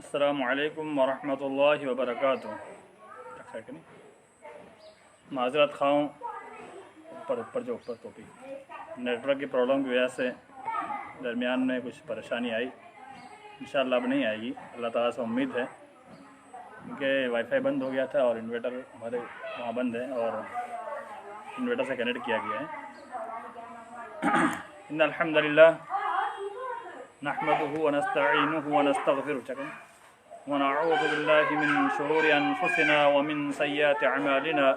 السلام علیکم ورحمۃ اللہ وبرکاتہ۔ معذرت خواہوں، اوپر ٹوپی نیٹ ورک کی پرابلم کی وجہ سے درمیان میں کچھ پریشانی آئی، انشاءاللہ اب نہیں آئے گی، اللہ تعالیٰ سے امید ہے، کیونکہ وائی فائی بند ہو گیا تھا اور انورٹر ہمارے وہاں بند ہے اور انورٹر سے کنیکٹ کیا گیا ہے۔ ان الحمد للہ نحمده ونستعینه ونستغفره ونعوذ بالله من شرور انفسنا ومن سیئات اعمالنا،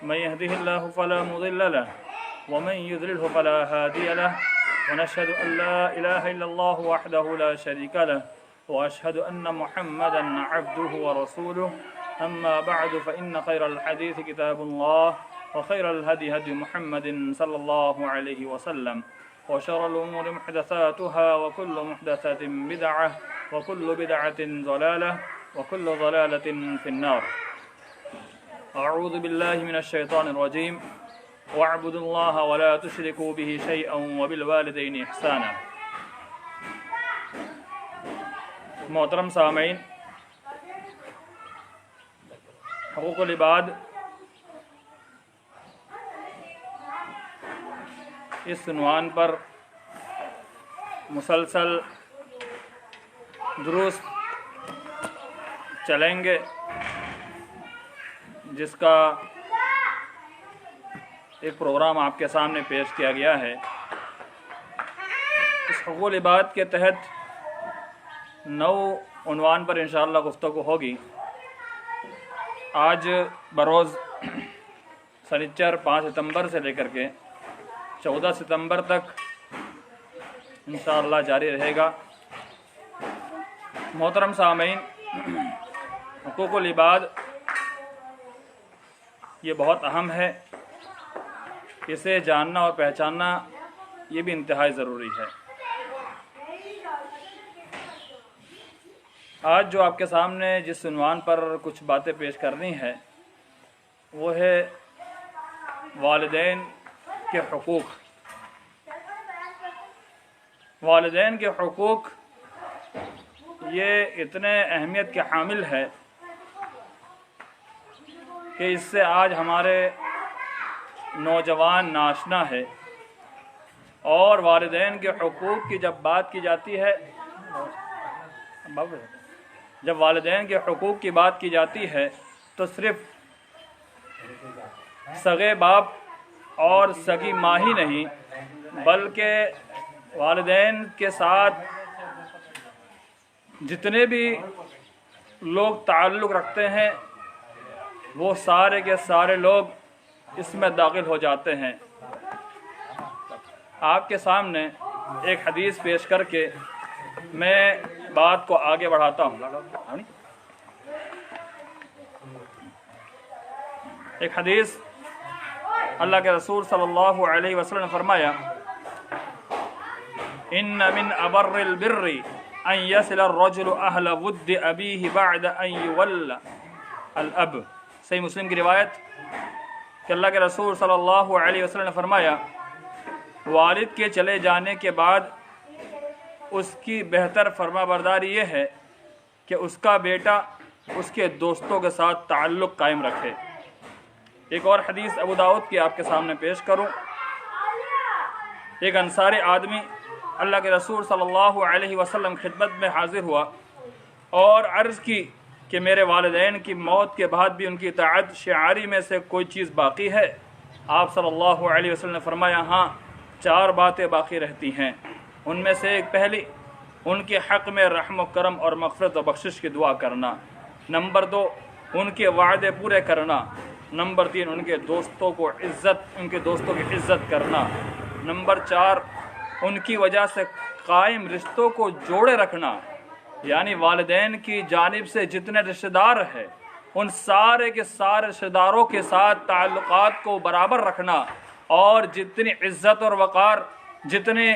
من يهده الله فلا مضل له ومن يضلله فلا هادي له، ونشهد ان لا اله الا الله وحده لا شريك له، واشهد ان محمدا عبده ورسوله، اما بعد فان خير الحديث كتاب الله وخير الهدي هدي محمد صلى الله عليه وسلم، وشر الأمور محدثاتها وكل محدثة بدعة وكل بدعة ضلالة وكل ضلالة في النار۔ أعوذ بالله من الشيطان الرجيم، واعبدوا الله ولا تشركوا به شيئا وبالوالدين إحسانا۔ محترم سامعین، حقوق العباد اس عنوان پر مسلسل دروس چلیں گے، جس کا ایک پروگرام آپ کے سامنے پیش کیا گیا ہے۔ اس حقوق العباد کے تحت 9 عنوان پر انشاءاللہ گفتگو ہوگی۔ آج بروز سنیچر 5 ستمبر سے لے کر کے 14 ستمبر تک انشاءاللہ جاری رہے گا۔ محترم سامعین، حقوق العباد یہ بہت اہم ہے، اسے جاننا اور پہچاننا یہ بھی انتہائی ضروری ہے۔ آج جو آپ کے سامنے جس عنوان پر کچھ باتیں پیش کرنی ہے وہ ہے والدین کے حقوق۔ والدین کے حقوق یہ اتنے اہمیت کے حامل ہے کہ اس سے آج ہمارے نوجوان ناشنا ہے، اور والدین کے حقوق کی جب بات کی جاتی ہے، جب والدین کے حقوق کی بات کی جاتی ہے تو صرف سگے باپ اور سگی ماں ہی نہیں، بلکہ والدین کے ساتھ جتنے بھی لوگ تعلق رکھتے ہیں وہ سارے کے سارے لوگ اس میں داخل ہو جاتے ہیں۔ آپ کے سامنے ایک حدیث پیش کر کے میں بات کو آگے بڑھاتا ہوں۔ ایک حدیث اللہ کے رسول صلی اللہ علیہ وسلم نے فرمایا، ان من ابر البر ان يصل الرجل اهل ود ابيه بعد ان يولى الاب۔ صحیح مسلم کی روایت کہ اللہ کے رسول صلی اللہ علیہ وسلم نے فرمایا، والد کے چلے جانے کے بعد اس کی بہتر فرما برداری یہ ہے کہ اس کا بیٹا اس کے دوستوں کے ساتھ تعلق قائم رکھے۔ ایک اور حدیث ابو داؤد کی آپ کے سامنے پیش کروں۔ ایک انصاری آدمی اللہ کے رسول صلی اللہ علیہ وسلم خدمت میں حاضر ہوا اور عرض کی کہ میرے والدین کی موت کے بعد بھی ان کی اطاعت شعاری میں سے کوئی چیز باقی ہے؟ آپ صلی اللہ علیہ وسلم نے فرمایا، ہاں 4 باتیں باقی رہتی ہیں، ان میں سے ایک پہلی ان کے حق میں رحم و کرم اور مغفرت و بخشش کی دعا کرنا، نمبر 2 ان کے وعدے پورے کرنا، نمبر 3 ان کے دوستوں کی عزت کرنا، نمبر 4 ان کی وجہ سے قائم رشتوں کو جوڑے رکھنا، یعنی والدین کی جانب سے جتنے رشتہ دار ہیں ان سارے کے سارے رشتہ داروں کے ساتھ تعلقات کو برابر رکھنا، اور جتنی عزت اور وقار جتنے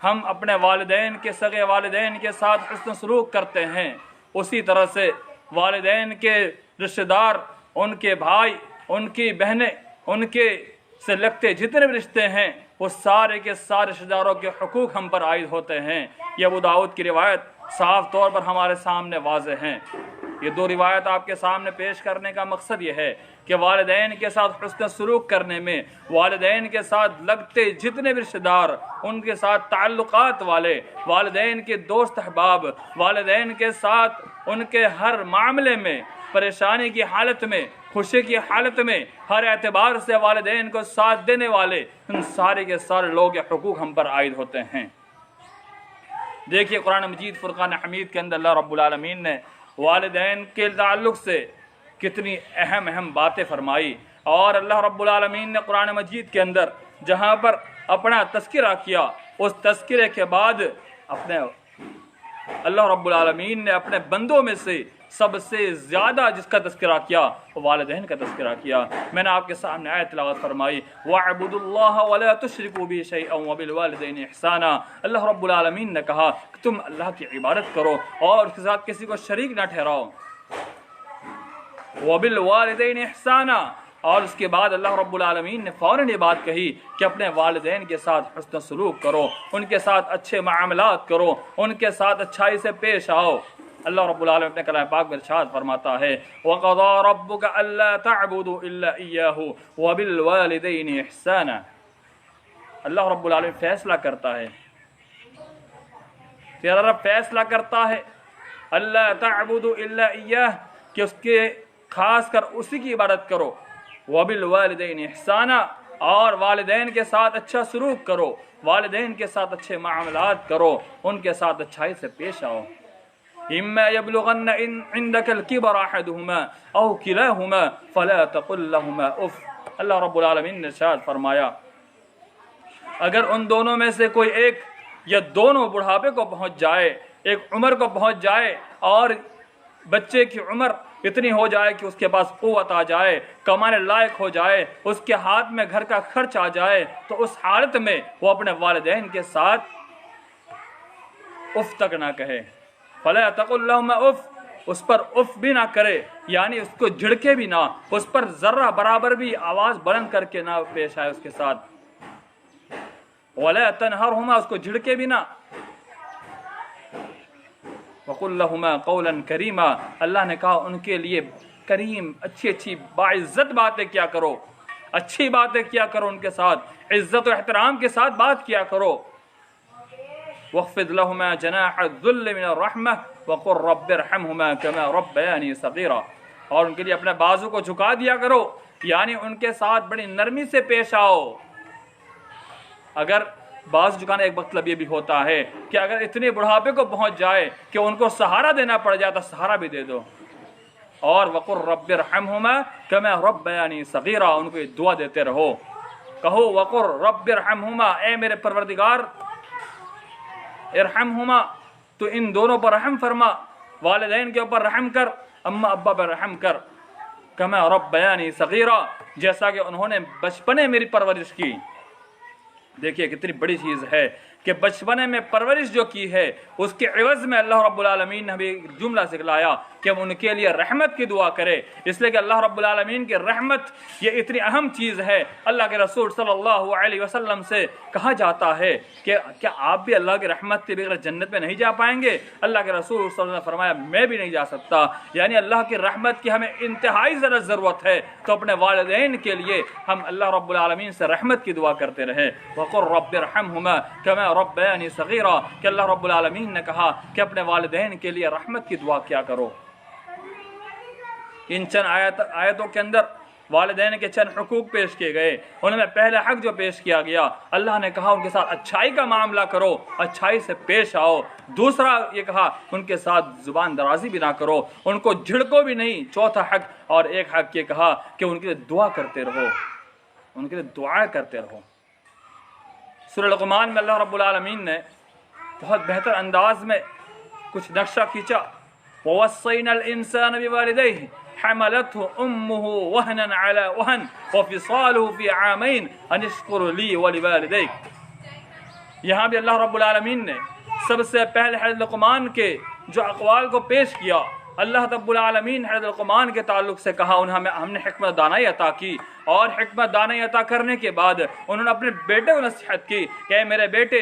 ہم اپنے والدین کے سگے والدین کے ساتھ حسن سلوک کرتے ہیں، اسی طرح سے والدین کے رشتہ دار، ان کے بھائی، ان کی بہنیں، ان کے سے لگتے جتنے بھی رشتے ہیں وہ سارے کے سارے رشتہ داروں کے حقوق ہم پر عائد ہوتے ہیں۔ یہ ابو داؤد کی روایت صاف طور پر ہمارے سامنے واضح ہیں۔ یہ دو روایت آپ کے سامنے پیش کرنے کا مقصد یہ ہے کہ والدین کے ساتھ حسن سلوک کرنے میں، والدین کے ساتھ لگتے جتنے بھی رشتہ دار، ان کے ساتھ تعلقات والے، والدین کے دوست احباب، والدین کے ساتھ ان کے ہر معاملے میں، پریشانی کی حالت میں، خوشی کی حالت میں، ہر اعتبار سے والدین کو ساتھ دینے والے، ان سارے کے سارے لوگ یہ حقوق ہم پر عائد ہوتے ہیں۔ دیکھیے قرآن مجید فرقان حمید کے اندر اللہ رب العالمین نے والدین کے تعلق سے کتنی اہم باتیں فرمائی، اور اللہ رب العالمین نے قرآن مجید کے اندر جہاں پر اپنا تذکرہ کیا، اس تذکرے کے بعد اللہ رب العالمین نے اپنے بندوں میں سے سب سے زیادہ جس کا تذکرہ کیا وہ والدین کا تذکرہ کیا۔ میں نے آپ کے سامنے آیت تلاوت فرمائی، وَاعْبُدُوا اللَّهَ وَلَا تُشْرِكُوا بِهِ شَيْئًا وَبِالْوَالِدَيْنِ إِحْسَانًا۔ اللہ رب العالمین نے کہا کہ تم اللہ کی عبادت کرو اور اس کے ساتھ کسی کو شریک نہ ٹھہراؤ، وَبِالْوَالِدَيْنِ إِحْسَانًا، اور اس کے بعد اللہ رب العالمین نے فوراً یہ بات کہی کہ اپنے والدین کے ساتھ حسن سلوک کرو، ان کے ساتھ اچھے معاملات کرو، ان کے ساتھ اچھائی سے پیش آؤ۔ اللہ رب العالمین اپنے کلام پاک میں ارشاد فرماتا ہے، وَقَضَىٰ رَبُّكَ أَلَّا تَعْبُدُوا إِلَّا إِيَّاهُ وَبِالْوَالِدَيْنِ إِحْسَانًا۔ اللہ رب العالمین فیصلہ کرتا ہے، تیرا رب فیصلہ کرتا ہے، اللہ تعبدوا الا ایاہ، کہ اس کے خاص کر اسی کی عبادت کرو، وبالوالدین احسانا، اور والدین کے ساتھ اچھا سلوک کرو، والدین کے ساتھ اچھے معاملات کرو، ان کے ساتھ اچھائی سے پیش آؤ۔ اما یبلغن عندك الكبر احدهما او كلاهما فلا تقل لهما اف۔ اللہ رب العالمین نے ارشاد فرمایا اگر ان دونوں میں سے کوئی ایک یا دونوں بڑھاپے کو پہنچ جائے، ایک عمر کو پہنچ جائے، اور بچے کی عمر اتنی ہو جائے کہ اس کے پاس قوت آ جائے، کمانے لائق ہو جائے، اس کے ہاتھ میں گھر کا خرچ آ جائے، تو اس حالت میں وہ اپنے والدین کے ساتھ اف تک نہ کہے، فلا تقل لهما اف، اس پر اف بھی نہ کرے، یعنی اس کو جھڑکے بھی نہ، اس پر ذرہ برابر بھی آواز بلند کر کے نہ پیش آئے اس کے ساتھ، ولا تنہرهما، اس کو جھڑکے بھی نہ، وقل لهما قولا کریما، اللہ نے کہا ان کے لیے کریم، اچھی باعزت باتیں کیا کرو، اچھی باتیں کیا کرو، ان کے ساتھ عزت و احترام کے ساتھ بات کیا کرو۔ واخفض لهما جناح الذل من الرحمة وقل رب ارحمهما كما ربياني صغيرا، اور ان کے لیے اپنے بازو کو جھکا دیا کرو، یعنی ان کے ساتھ بڑی نرمی سے پیش آؤ۔ اگر بازو جھکانا ایک مطلب یہ بھی ہوتا ہے کہ اگر اتنے بڑھاپے کو پہنچ جائے کہ ان کو سہارا دینا پڑ جائے تو سہارا بھی دے دو، اور وقل رب ارحمهما كما ربياني صغيرا، ان کو دعا دیتے رہو، کہو وقل رب ارحمهما، اے میرے پروردگار ارحمہما، تو ان دونوں پر رحم فرما، والدین کے اوپر رحم کر، اما ابا پر رحم کر، کما ربیانی صغیرا، جیسا کہ انہوں نے بچپنے میری پرورش کی۔ دیکھیے کتنی بڑی چیز ہے کہ بچپنے میں پرورش جو کی ہے اس کے عوض میں اللہ رب العالمین نے ہمیں جملہ سکھلایا کہ ہم ان کے لیے رحمت کی دعا کرے، اس لیے کہ اللہ رب العالمین کی رحمت یہ اتنی اہم چیز ہے۔ اللہ کے رسول صلی اللہ علیہ وسلم سے کہا جاتا ہے کہ کیا آپ بھی اللہ کی رحمت کے بغیر جنت میں نہیں جا پائیں گے؟ اللہ کے رسول صلی اللہ علیہ وسلم نے فرمایا میں بھی نہیں جا سکتا، یعنی اللہ کی رحمت کی ہمیں انتہائی زیادہ ضرورت ہے، تو اپنے والدین کے لیے ہم اللہ رب العالمین سے رحمت کی دعا کرتے رہیں۔ وقل رب ارحمہما کما ربیانی صغیرا، کہ اللہ رب العالمین نے کہا کہ اپنے والدین کے لیے رحمت کی دعا کیا کرو۔ ان چند آیتوں کے اندر والدین کے چند حقوق پیش کیے گئے، ان میں پہلا حق جو پیش کیا گیا، اللہ نے کہا ان کے ساتھ اچھائی کا معاملہ کرو، اچھائی سے پیش آؤ۔ دوسرا یہ کہا ان کے ساتھ زبان درازی بھی نہ کرو، ان کو جھڑکو بھی نہیں، چوتھا حق، اور ایک حق یہ کہا کہ ان کے لیے دعا کرتے رہو، ان کے لیے دعا کرتے رہو۔ سورہ لقمان میں اللہ رب العالمین نے بہت بہتر انداز میں کچھ نقشہ کھینچا، وَوَصَّيْنَا الْإِنسَانَ بِوَالِدَيْهِ حَمَلَتْهُ أُمُّهُ وَهْنًا عَلَى وَهْنٍ وَفِصَالُهُ فِي عَامَيْنِ أَنِ اشْكُرْ لِي وَلِوَالِدَيْكَ۔ یہاں بھی اللہ رب العالمین نے سب سے پہلے حضرت لقمان کے جو اقوال کو پیش کیا، اللہ رب العالمین حضرت لقمان کے تعلق سے کہا ہم نے حکمت دانائی عطا کی، اور حکمت دانائی عطا کرنے کے بعد انہوں نے اپنے بیٹے کو نصیحت کی کہ اے میرے بیٹے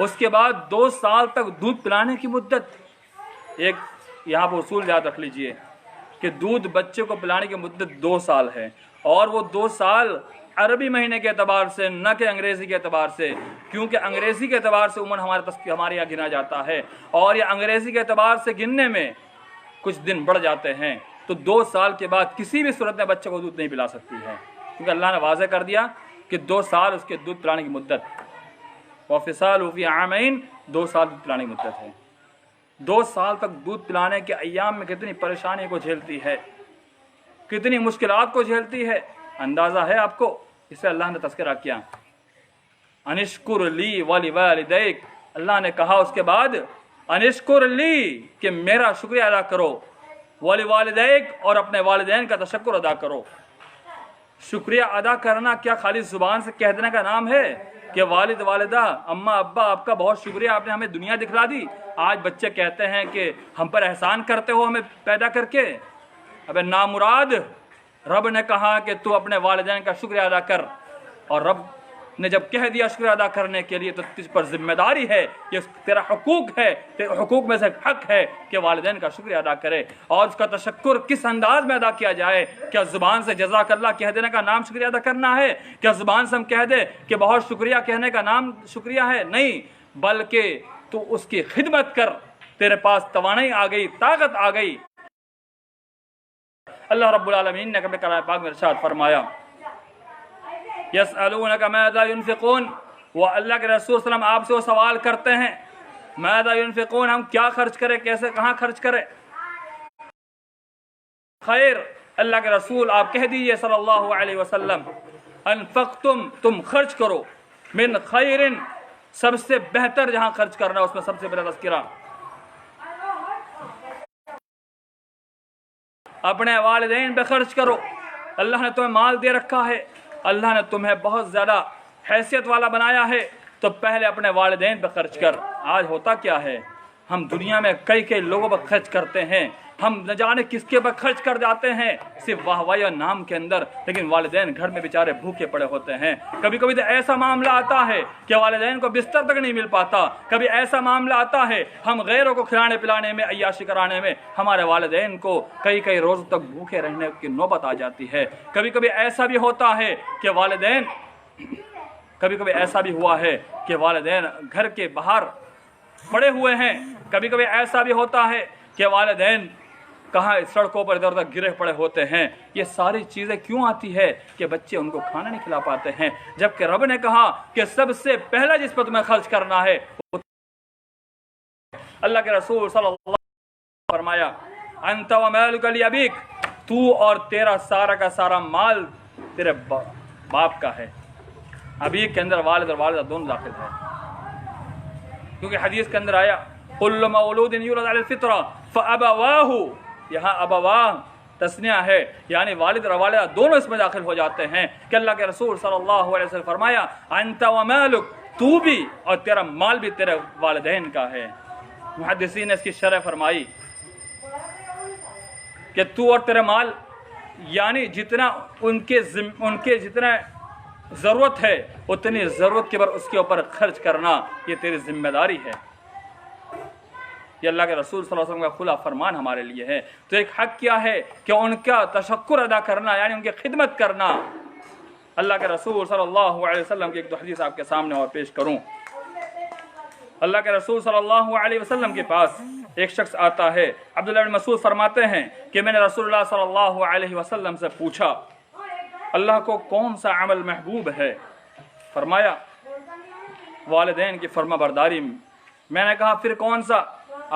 اس کے بعد 2 سال تک دودھ پلانے کی مدت. ایک یہاں پر اصول یاد رکھ لیجئے کہ دودھ بچے کو پلانے کی مدت 2 سال ہے، اور وہ 2 سال عربی مہینے کے اعتبار سے، نہ کہ انگریزی کے اعتبار سے، کیونکہ انگریزی کے اعتبار سے عموماً ہمارے یہاں گنا جاتا ہے، اور یہ انگریزی کے اعتبار سے گننے میں کچھ دن بڑھ جاتے ہیں. تو 2 سال کے بعد کسی بھی صورت میں بچے کو دودھ نہیں پلا سکتی ہے، کیونکہ اللہ نے واضح کر دیا کہ 2 سال اس کے دودھ پلانے کی مدت. وَفِصَالُهُ فِي عَامَيْنِ 2 سال دودھ پلانے کی مدت ہے. 2 سال تک دودھ پلانے کے ایام میں کتنی پریشانی کو جھیلتی ہے، کتنی مشکلات کو جھیلتی ہے، اندازہ ہے آپ کو. اسے اللہ نے تذکرہ کیا، انشکر لی وَلِوَالِدَيْكَ. اللہ نے کہا اس کے بعد انشکر لی کہ میرا شکریہ ادا کرو، وَلِوَالِدَيْكَ اور اپنے والدین کا تشکر ادا کرو. شکریہ ادا کرنا کیا خالی زبان سے کہہ دینے کا نام ہے کہ والد والدہ اماں ابا آپ کا بہت شکریہ، آپ نے ہمیں دنیا دکھلا دی. آج بچے کہتے ہیں کہ ہم پر احسان کرتے ہو ہمیں پیدا کر کے. ابے نامراد، رب نے کہا کہ تو اپنے والدین کا شکریہ ادا کر، اور رب نے جب کہہ دیا شکریہ ادا کرنے کے لیے تو تجھ پر ذمہ داری ہے، یہ تیرا حقوق ہے، تیرے حقوق میں سے حق ہے کہ والدین کا شکریہ ادا کرے. اور اس کا تشکر کس انداز میں ادا کیا جائے؟ کیا زبان سے جزاک اللہ کہہ دینے کا نام شکریہ ادا کرنا ہے؟ کیا زبان سے ہم کہہ دیں کہ بہت شکریہ کہنے کا نام شکریہ ہے؟ نہیں، بلکہ تو اس کی خدمت کر. تیرے پاس توانائی آ گئی، طاقت آ گئی. اللہ رب العالمین نے اپنے کلام پاک میں ارشاد فرمایا، یسألونک ماذا ينفقون. وہ اللہ کے رسول صلی اللہ علیہ وسلم آپ سے وہ سوال کرتے ہیں، ماذا ينفقون، ہم کیا خرچ کریں، کیسے، کہاں خرچ کریں. خیر، اللہ کے رسول آپ کہہ دیجئے صلی اللہ علیہ وسلم، انفقتم، تم خرچ کرو، من خیر، سب سے بہتر جہاں خرچ کرنا اس میں سب سے بڑا تذکرہ اپنے والدین پہ خرچ کرو. اللہ نے تمہیں مال دے رکھا ہے، اللہ نے تمہیں بہت زیادہ حیثیت والا بنایا ہے، تو پہلے اپنے والدین پہ خرچ کر. آج ہوتا کیا ہے، ہم دنیا میں کئی لوگوں پر خرچ کرتے ہیں، ہم نہ جانے کس کے پر خرچ کر جاتے ہیں صرف واہ واہ نام کے اندر، لیکن والدین گھر میں بیچارے بھوکے پڑے ہوتے ہیں. کبھی کبھی تو ایسا معاملہ آتا ہے کہ والدین کو بستر تک نہیں مل پاتا. کبھی ایسا معاملہ آتا ہے ہم غیروں کو کھلانے پلانے میں، عیاشی کرانے میں ہمارے والدین کو کئی روز تک بھوکے رہنے کی نوبت آ جاتی ہے. کبھی کبھی ایسا بھی ہوتا ہے کہ والدین، کبھی کبھی ایسا بھی ہوا ہے کہ والدین گھر کے باہر پڑے ہوئے ہیں. کبھی کبھی ایسا بھی ہوتا ہے کہ والدین کہاں سڑکوں پر ادھر ادھر گرے پڑے ہوتے ہیں. یہ ساری چیزیں کیوں آتی ہے کہ بچے ان کو کھانا نہیں کھلا پاتے ہیں، جبکہ رب نے کہا کہ سب سے پہلا جس پر تمہیں خرچ کرنا ہے. اللہ کے رسول صلی اللہ علیہ وسلم فرمایا، انت ومالک لابیک، تو اور تیرا سارا کا سارا مال تیرے باپ کا ہے. ابیک کے اندر والد اور والدہ دونوں داخل ہے، کیونکہ حدیث کے اندر آیا کل مولود یولد علی الفطرہ فابواہ، یہاں ابواہ تسنیہ ہے، یعنی والد اور والدہ دونوں اس میں داخل ہو جاتے ہیں. کہ اللہ کے رسول صلی اللہ علیہ وسلم فرمایا انت ومالک، تو بھی اور تیرا مال بھی تیرے والدین کا ہے. محدثین نے اس کی شرح فرمائی کہ تو اور تیرے مال، یعنی جتنا ان کے جتنا ضرورت ہے اتنی ضرورت کے بعد اس کے اوپر خرچ کرنا یہ تیری ذمہ داری ہے. یہ اللہ کے رسول صلی اللہ علیہ وسلم کا کھلا فرمان ہمارے لیے ہے. تو ایک حق کیا ہے کہ ان کا تشکر ادا کرنا، یعنی ان کی خدمت کرنا. اللہ کے رسول صلی اللہ علیہ وسلم کی ایک دو حدیث آپ کے سامنے اور پیش کروں. اللہ کے رسول صلی اللہ علیہ وسلم کے پاس ایک شخص آتا ہے. عبداللہ بن مسعود فرماتے ہیں کہ میں نے رسول اللہ صلی اللہ علیہ وسلم سے پوچھا اللہ کو کون سا عمل محبوب ہے؟ فرمایا والدین کی فرما برداری. میں نے کہا پھر کون سا؟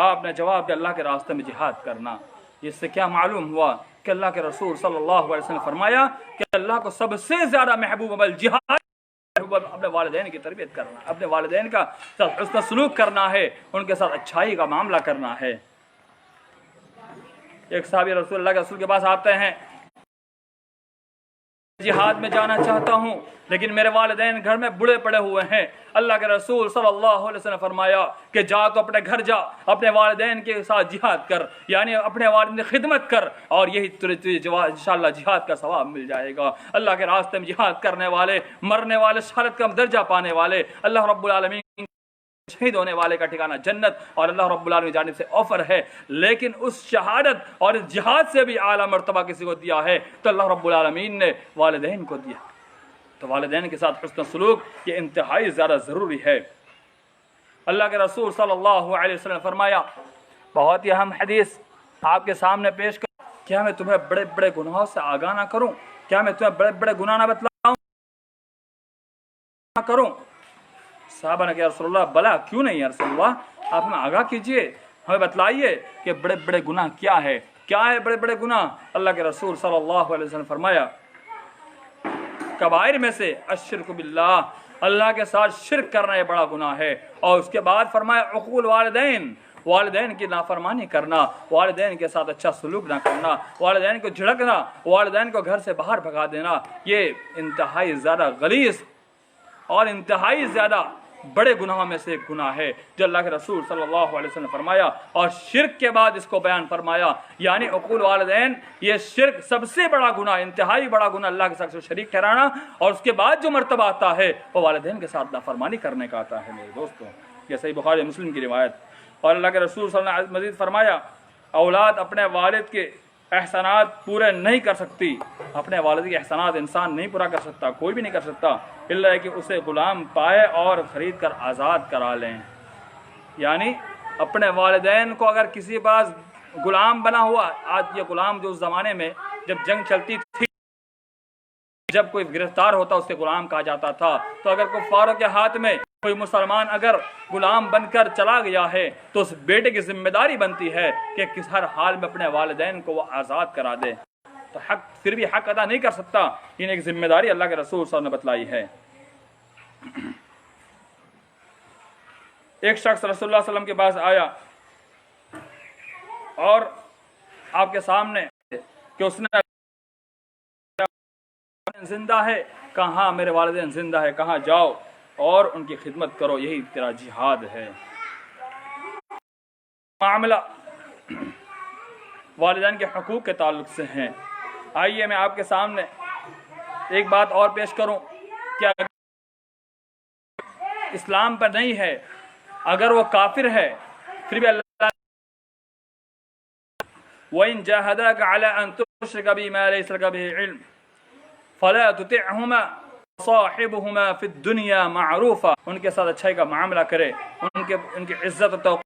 آپ نے جواب دیا اللہ کے راستے میں جہاد کرنا. اس سے کیا معلوم ہوا کہ اللہ کے رسول صلی اللہ علیہ وسلم نے فرمایا کہ اللہ کو سب سے زیادہ محبوب عمل جہاد، اپنے والدین کی تربیت کرنا، اپنے والدین کا حسن سلوک کرنا ہے، ان کے ساتھ اچھائی کا معاملہ کرنا ہے. ایک صحابی رسول اللہ کے رسول کے پاس آتے ہیں، جہاد میں جانا چاہتا ہوں لیکن میرے والدین گھر میں بڑے پڑے ہوئے ہیں. اللہ کے رسول صلی اللہ علیہ وسلم نے فرمایا کہ جا تو اپنے گھر جا، اپنے والدین کے ساتھ جہاد کر، یعنی اپنے والدین کی خدمت کر، اور یہی تجھے انشاءاللہ جہاد کا ثواب مل جائے گا. اللہ کے راستے میں جہاد کرنے والے، مرنے والے، شہادت کا درجہ پانے والے اللہ رب العالمین شہید ہونے والے کا ٹھکانہ جنت اور اللہ رب العالمین کی جانب سے آفر ہے، لیکن اس شہادت اور اس جہاد سے بھی اعلیٰ مرتبہ کسی کو دیا ہے تو اللہ رب العالمین نے والدین کو دیا۔ تو والدین کے ساتھ حسن سلوک یہ انتہائی زیادہ ضروری ہے۔ اللہ کے رسول صلی اللہ علیہ وسلم نے فرمایا، بہت ہی اہم حدیث آپ کے سامنے پیش کروں، کیا میں تمہیں بڑے بڑے گناہوں سے آگاہ نہ کروں؟ کیا میں تمہیں بڑے بڑے گناہ نہ بتلاؤں کروں؟ صحابہ نے کہا یا رسول اللہ بلا کیوں نہیں یا رسول اللہ، آپ ہمیں آگاہ کیجئے، ہمیں بتلائیے کہ بڑے بڑے گناہ کیا ہے بڑے بڑے گناہ۔ اللہ کے رسول صلی اللہ علیہ وسلم نے فرمایا، کبائر میں سے الشرک باللہ، اللہ کے ساتھ شرک کرنا یہ بڑا گناہ ہے، اور اس کے بعد فرمایا عقوق الوالدین، والدین کی نافرمانی کرنا، والدین کے ساتھ اچھا سلوک نہ کرنا، والدین کو جھڑکنا، والدین کو گھر سے باہر بھگا دینا، یہ انتہائی زیادہ غلیظ اور انتہائی زیادہ بڑے گناہوں میں سے ایک گناہ ہے جو اللہ کے رسول صلی اللہ علیہ وسلم نے فرمایا، اور شرک کے بعد اس کو بیان فرمایا، یعنی عقوق والدین یہ شرک سب سے بڑا گناہ، انتہائی بڑا گناہ، اللہ کے ساتھ شریک ٹھہرانا، اور اس کے بعد جو مرتبہ آتا ہے وہ والدین کے ساتھ نافرمانی کرنے کا آتا ہے۔ میرے دوستوں، یہ صحیح بخاری مسلم کی روایت۔ اور اللہ کے رسول صلی اللہ علیہ وسلم نے مزید فرمایا، اولاد اپنے والد کے احسانات پورے نہیں کر سکتی، اپنے والد کے احسانات انسان نہیں پورا کر سکتا، کوئی بھی نہیں کر سکتا، الا کہ اسے غلام پائے اور خرید کر آزاد کرا لیں۔ یعنی اپنے والدین کو اگر کسی پاس غلام بنا ہوا، آج یہ غلام جو اس زمانے میں جب جنگ چلتی تھی، جب کوئی گرفتار ہوتا اسے غلام کہا جاتا تھا، تو اگر کفاروں کے ہاتھ میں کوئی مسلمان اگر غلام بن کر چلا گیا ہے تو اس بیٹے کی ذمہ داری بنتی ہے کہ کس ہر حال میں اپنے والدین کو وہ آزاد کرا دے، تو حق پھر بھی حق ادا نہیں کر سکتا، یہ ایک ذمہ داری اللہ کے رسول صلی اللہ علیہ وسلم نے بتلائی ہے۔ ایک شخص رسول اللہ صلی اللہ علیہ وسلم کے پاس آیا اور آپ کے سامنے کہ اس نے زندہ ہے، کہا ہاں میرے والدین زندہ ہے، کہاں جاؤ اور ان کی خدمت کرو، یہی تیرا جہاد ہے۔ معاملہ والدین کے حقوق کے تعلق سے ہیں۔ آئیے میں آپ کے سامنے ایک بات اور پیش کروں، کہ اسلام پر نہیں ہے، اگر وہ کافر ہے پھر بھی اللہ وَإِن جَاهَدَاكَ عَلَىٰ أَن تُشْرِكَ بِي مَا لَيْسَ لَكَ بِهِ عِلْمٌ فَلَا تُطِعْهُمَا وَصَاحِبْهُمَا فِي الدُّنْيَا مَعْرُوفًا، ان کے ساتھ اچھائی کا معاملہ کرے، ان کی عزت و توقیر